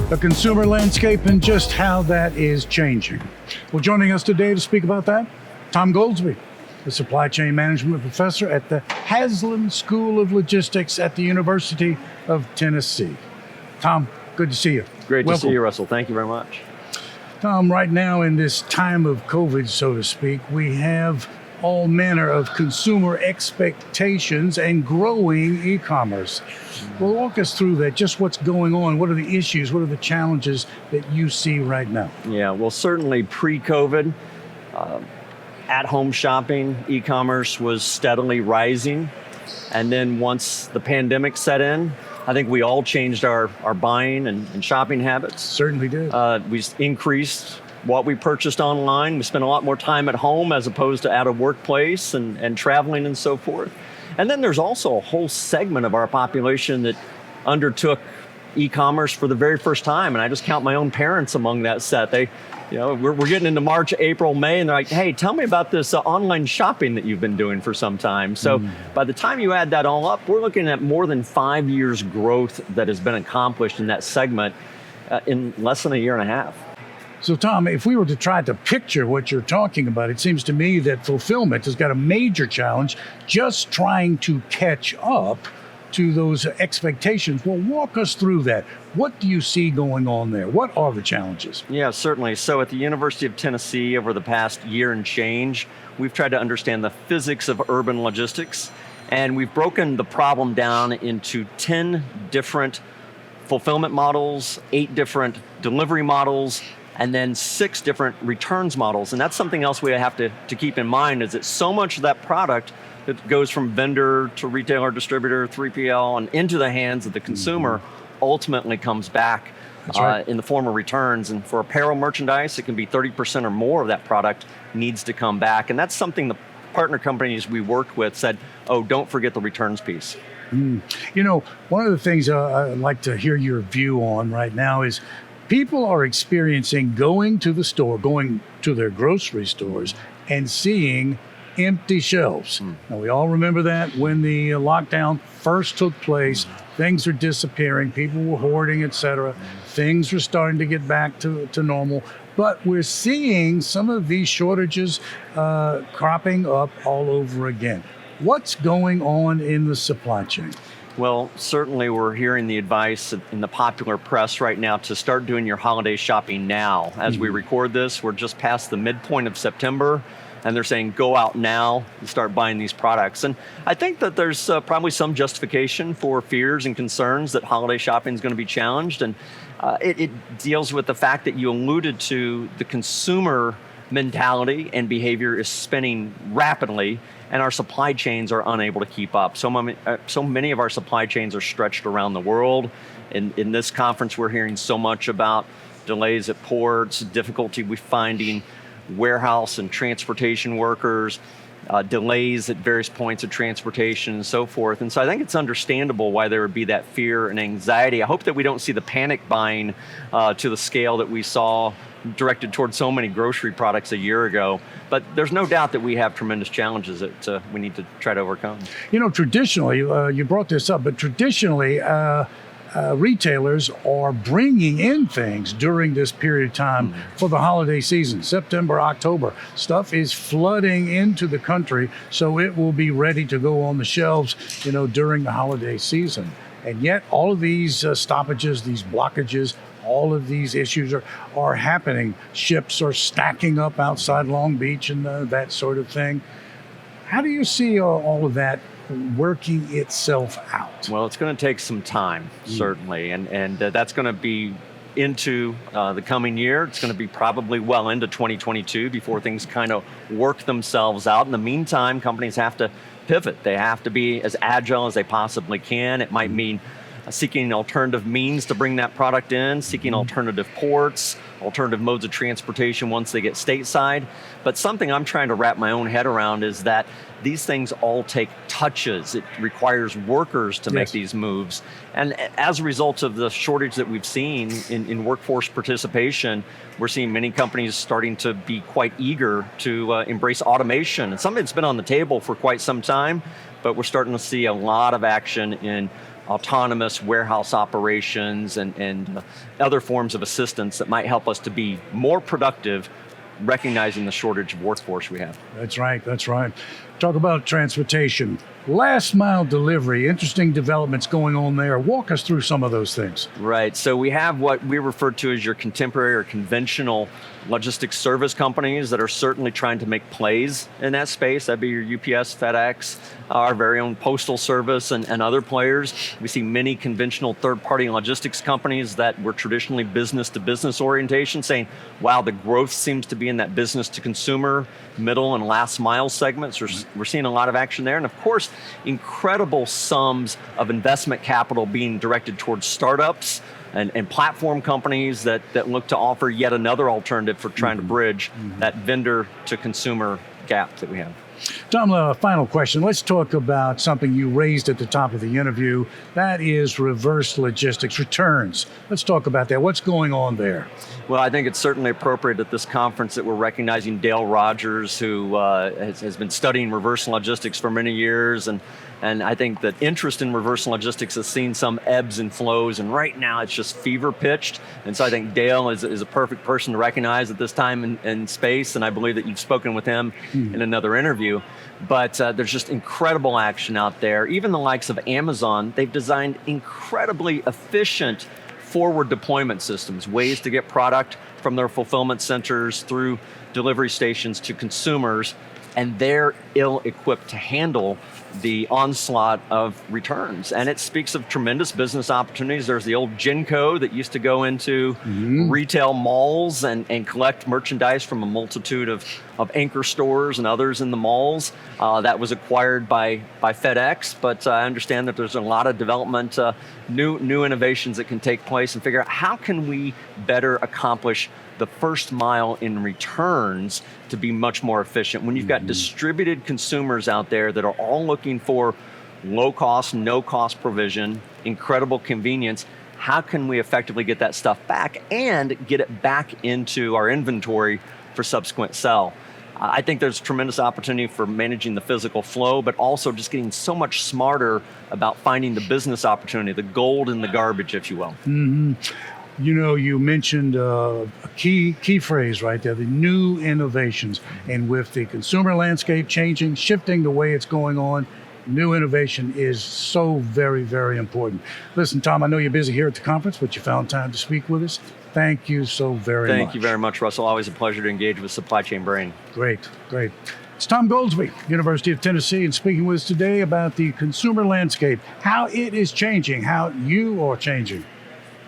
The consumer landscape and just how that is changing. Well, joining us today to speak about that, Tom Goldsby, the supply chain management professor at the Haslam School of Logistics at the University of Tennessee. Tom, good to see you. Great Welcome. to see you, Russell. Thank you very much. Tom, right now in this time of COVID, so to speak, we have all manner of consumer expectations and growing e-commerce. Well, walk us through that, just what's going on, what are the issues, what are the challenges that you see right now? Yeah, well, certainly pre-COVID, at-home shopping, e-commerce was steadily rising. And then once the pandemic set in, I think we all changed our buying and shopping habits. Certainly did. We increased what we purchased online. We spent a lot more time at home as opposed to at a workplace and traveling and so forth. And then there's also a whole segment of our population that undertook e-commerce for the very first time. And I just count my own parents among that set. We're getting into March, April, May, and they're like, hey, tell me about this online shopping that you've been doing for some time. So by the time you add that all up, we're looking at more than 5 years growth that has been accomplished in that segment in less than a year and a half. So Tom, if we were to try to picture what you're talking about, it seems to me that fulfillment has got a major challenge just trying to catch up to those expectations. Well, walk us through that. What do you see going on there? What are the challenges? Yeah, certainly. So at the University of Tennessee, over the past year and change, we've tried to understand the physics of urban logistics, and we've broken the problem down into 10 different fulfillment models, 8 different delivery models, and then 6 different returns models. And that's something else we have to keep in mind, is that so much of that product that goes from vendor to retailer, distributor, 3PL, and into the hands of the consumer ultimately comes back in the form of returns. And for apparel merchandise, it can be 30% or more of that product needs to come back. And that's something the partner companies we worked with said, oh, don't forget the returns piece. You know, one of the things I'd like to hear your view on right now is people are experiencing going to the store, going to their grocery stores, and seeing empty shelves. Now, we all remember that when the lockdown first took place, things are disappearing, people were hoarding, etc. Things were starting to get back to normal. But we're seeing some of these shortages cropping up all over again. What's going on in the supply chain? Well, certainly we're hearing the advice in the popular press right now to start doing your holiday shopping now. As we record this, we're just past the midpoint of September, and they're saying go out now and start buying these products. And I think that there's probably some justification for fears and concerns that holiday shopping is going to be challenged. And it deals with the fact that you alluded to the consumer mentality and behavior is spinning rapidly, and our supply chains are unable to keep up. So many of our supply chains are stretched around the world. In this conference, we're hearing so much about delays at ports, difficulty with finding warehouse and transportation workers, delays at various points of transportation and so forth. And so I think it's understandable why there would be that fear and anxiety. I hope that we don't see the panic buying to the scale that we saw directed towards so many grocery products a year ago. But there's no doubt that we have tremendous challenges that we need to try to overcome. You know, traditionally, you brought this up, but traditionally, retailers are bringing in things during this period of time for the holiday season, September, October. Stuff is flooding into the country, so it will be ready to go on the shelves, during the holiday season. And yet all of these stoppages, these blockages, all of these issues are happening. Ships are stacking up outside Long Beach and that sort of thing. How do you see all of that working itself out? Well, it's going to take some time, certainly, and that's going to be into the coming year. It's going to be probably well into 2022 before things kind of work themselves out. In the meantime, companies have to pivot. They have to be as agile as they possibly can. It might mean seeking alternative means to bring that product in, seeking alternative ports, alternative modes of transportation once they get stateside. But something I'm trying to wrap my own head around is that these things all take touches. It requires workers to make these moves. And as a result of the shortage that we've seen in workforce participation, we're seeing many companies starting to be quite eager to embrace automation. And something that's been on the table for quite some time, but we're starting to see a lot of action in autonomous warehouse operations and other forms of assistance that might help us to be more productive, recognizing the shortage of workforce we have. That's right, that's right. Talk about transportation. Last mile delivery, interesting developments going on there. Walk us through some of those things. Right, so we have what we refer to as your contemporary or conventional logistics service companies that are certainly trying to make plays in that space. That'd be your UPS, FedEx, our very own Postal Service and other players. We see many conventional third-party logistics companies that were traditionally business-to-business orientation saying, wow, the growth seems to be in that business-to-consumer, middle and last mile segments. We're seeing a lot of action there. And of course, incredible sums of investment capital being directed towards startups and platform companies that look to offer yet another alternative for trying to bridge that vendor to consumer gap that we have. Tom, final question. Let's talk about something you raised at the top of the interview. That is reverse logistics, returns. Let's talk about that. What's going on there? Well, I think it's certainly appropriate at this conference that we're recognizing Dale Rogers, who has been studying reverse logistics for many years. And I think that interest in reverse logistics has seen some ebbs and flows, and right now it's just fever pitched. And so I think Dale is a perfect person to recognize at this time in space, and I believe that you've spoken with him in another interview. But there's just incredible action out there. Even the likes of Amazon, they've designed incredibly efficient forward deployment systems, ways to get product from their fulfillment centers through delivery stations to consumers, and they're ill-equipped to handle the onslaught of returns. And it speaks of tremendous business opportunities. There's the old Genco that used to go into retail malls and collect merchandise from a multitude of anchor stores and others in the malls. That was acquired by FedEx, but I understand that there's a lot of development, new innovations that can take place and figure out how can we better accomplish the first mile in returns to be much more efficient. When you've got distributed consumers out there that are all looking for low cost, no cost provision, incredible convenience, how can we effectively get that stuff back and get it back into our inventory for subsequent sell? I think there's tremendous opportunity for managing the physical flow, but also just getting so much smarter about finding the business opportunity, the gold in the garbage, if you will. You know, you mentioned a key phrase right there, the new innovations. And with the consumer landscape changing, shifting the way it's going on, new innovation is so very, very important. Listen, Tom, I know you're busy here at the conference, but you found time to speak with us. Thank you so very much. Thank you very much, Russell. Always a pleasure to engage with Supply Chain Brain. Great, great. It's Tom Goldsby, University of Tennessee, and speaking with us today about the consumer landscape, how it is changing, how you are changing.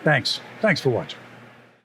Thanks for watching.